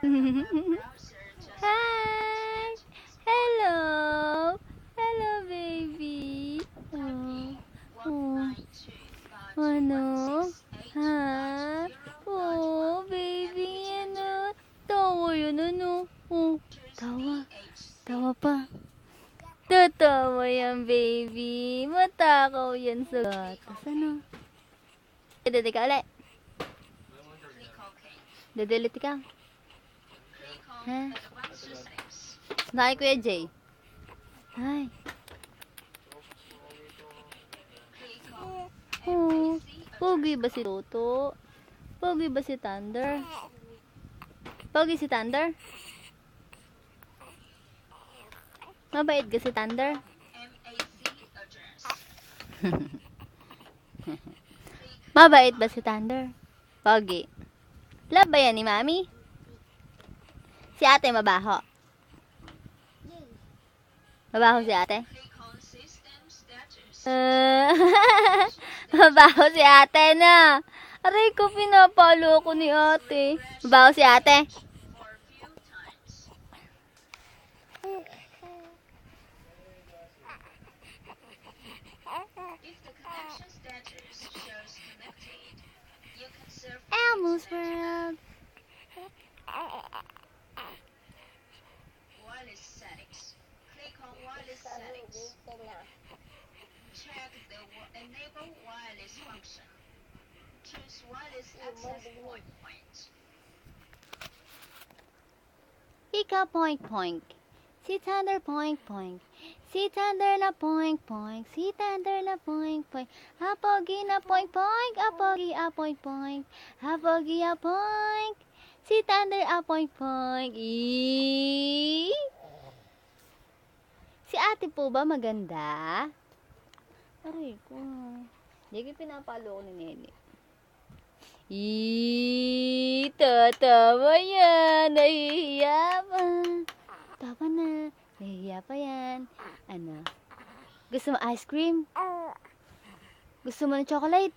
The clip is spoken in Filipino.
Hi! Hello! Hello, baby! Oh. Ano? Ha? Oh, baby, ano? Tawa yun, ano? Oh, tawa. Tawa pa. Tatawa yan, baby. Matakaw yan sa gatas, ano? Dede ka ulit. Dedelete ka. Ha? Nakay Kuya Jay. Hi. Oh, pogi ba si Toto? Pogi ba si Thunder? Pogi si Thunder? Mabait ka si Thunder? Mabait ba si Thunder? Pogi. Love ba yan ni Mami? Si ate mabaho. Mabaho si ate? Mabaho si ate na. Aray ko, pinapalo ko ni ate. Mabaho si ate? Elmo's World. Wireless settings. Click on wireless settings. Check the enable wireless function. Choose wireless access point. Ika poink poink. Si Thunder poink poink. Si Thunder na poink poink. Si Thunder na poink poink. Apogi na poink poink. Apogi a poink poink. Apogi a poink. Si Thunder a poink poink. Si ate po ba maganda? Aray ko. Hindi ko pinapalo ko ni Nene. Tatawa yan. Nahihiya pa. Tawa na. Nahihiya pa yan. Ano? Gusto mo ice cream? Gusto mo ng chocolate?